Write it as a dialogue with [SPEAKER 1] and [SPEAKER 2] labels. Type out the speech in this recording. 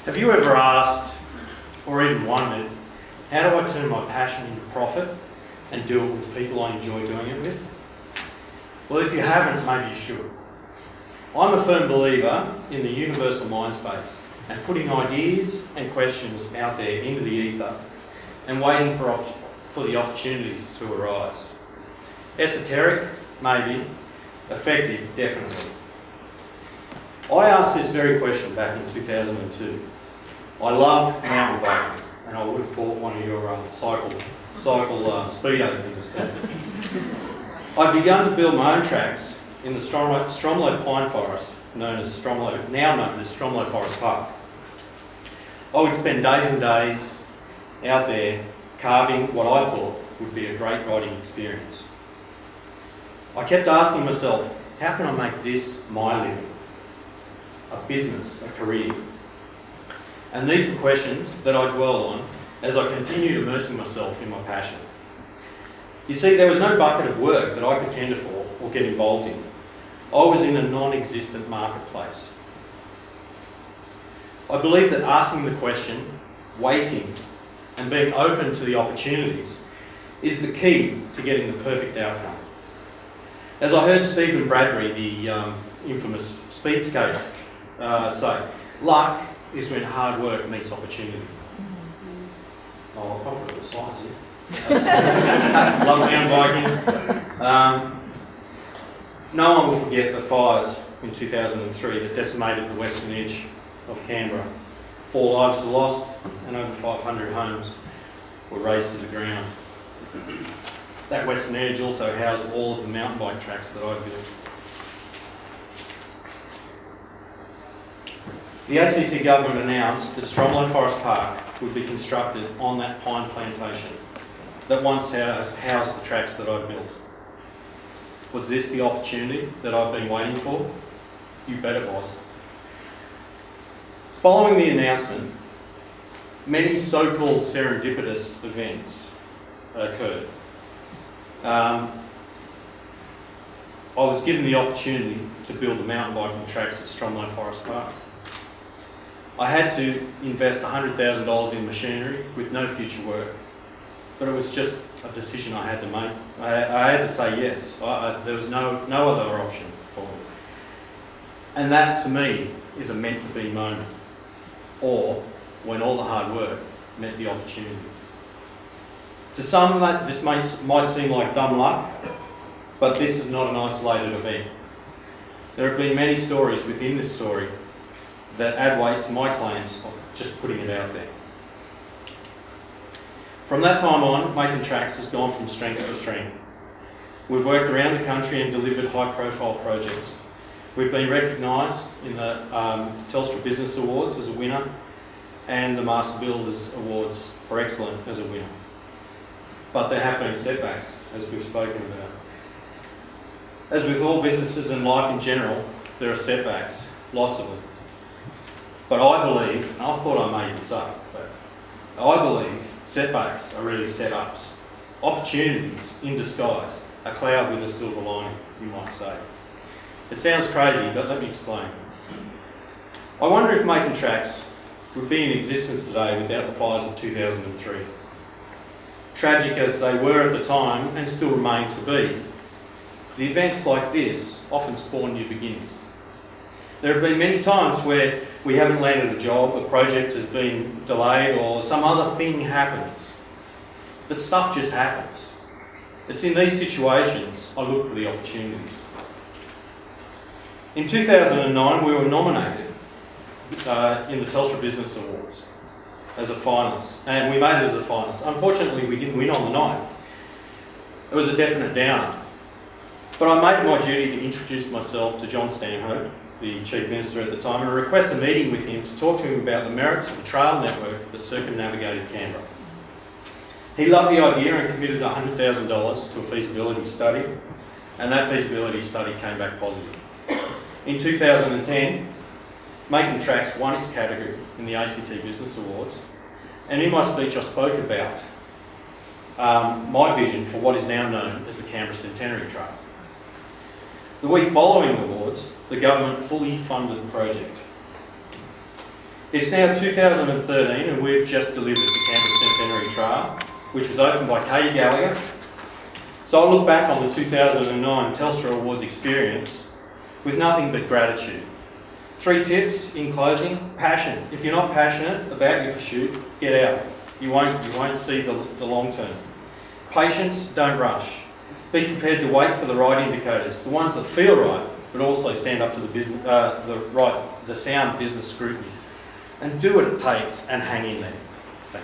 [SPEAKER 1] Have you ever asked, or even wondered, how do I turn my passion into profit and do it with people I enjoy doing it with? Well, if you haven't, maybe you should. I'm a firm believer in the universal mind space and putting ideas and questions out there into the ether and waiting for the opportunities to arise. Esoteric, maybe. Effective, definitely. I asked this very question back in 2002. I love mountain biking, and I would have bought one of your cycle speedo things instead. I'd begun to build my own tracks in the Stromlo pine forest, now known as Stromlo Forest Park. I would spend days and days out there carving what I thought would be a great riding experience. I kept asking myself, how can I make this my living? A business, a career? And these were questions that I dwelled on as I continued immersing myself in my passion. You see, there was no bucket of work that I could tender for or get involved in. I was in a non-existent marketplace. I believe that asking the question, waiting, and being open to the opportunities is the key to getting the perfect outcome. As I heard Stephen Bradbury, the infamous speed skater, say, luck is when hard work meets opportunity. Oh, I'll come for the slides here. Love mountain biking. No one will forget the fires in 2003 that decimated the western edge of Canberra. 4 lives were lost and over 500 homes were razed to the ground. That western edge also housed all of the mountain bike tracks that I built. The ACT government announced that Stromlo Forest Park would be constructed on that pine plantation that once housed the tracks that I built. Was this the opportunity that I've been waiting for? You bet it was. Following the announcement, many so-called serendipitous events occurred. I was given the opportunity to build the mountain biking tracks at Stromlo Forest Park. I had to invest $100,000 in machinery with no future work, but it was just a decision I had to make. I had to say yes. There was no other option for me. And that, to me, is a meant-to-be moment, or when all the hard work met the opportunity. To some, this might seem like dumb luck, but this is not an isolated event. There have been many stories within this story that add weight to my claims of just putting it out there. From that time on, Makin Trax has gone from strength to strength. We've worked around the country and delivered high-profile projects. We've been recognised in the Telstra Business Awards as a winner and the Master Builders Awards for Excellent as a winner. But there have been setbacks, as we've spoken about. As with all businesses and life in general, there are setbacks, lots of them. But I believe, and I thought I made this up, but I believe setbacks are really setups. Opportunities in disguise, a cloud with a silver lining, you might say. It sounds crazy, but let me explain. I wonder if Makin Trax would be in existence today without the fires of 2003. Tragic as they were at the time, and still remain to be, the events like this often spawn new beginnings. There have been many times where we haven't landed a job, a project has been delayed, or some other thing happens. But stuff just happens. It's in these situations I look for the opportunities. In 2009, we were nominated in the Telstra Business Awards as a finalist, and we made it as a finalist. Unfortunately, we didn't win on the night. It was a definite downer. But I made it my duty to introduce myself to John Stanhope, the Chief Minister at the time, and request a meeting with him to talk to him about the merits of the trail network that circumnavigated Canberra. He loved the idea and committed $100,000 to a feasibility study, and that feasibility study came back positive. In 2010, Makin Trax won its category in the ACT Business Awards, and in my speech I spoke about my vision for what is now known as the Canberra Centenary Trail. The week following the awards, the government fully funded the project. It's now 2013 and we've just delivered the Canberra Centenary Trail, which was opened by Katie Gallagher. So I look back on the 2009 Telstra Awards experience with nothing but gratitude. 3 tips in closing: passion. If you're not passionate about your pursuit, get out. You won't see the long term. Patience, don't rush. Be prepared to wait for the right indicators, the ones that feel right, but also stand up to the sound business scrutiny. And do what it takes and hang in there.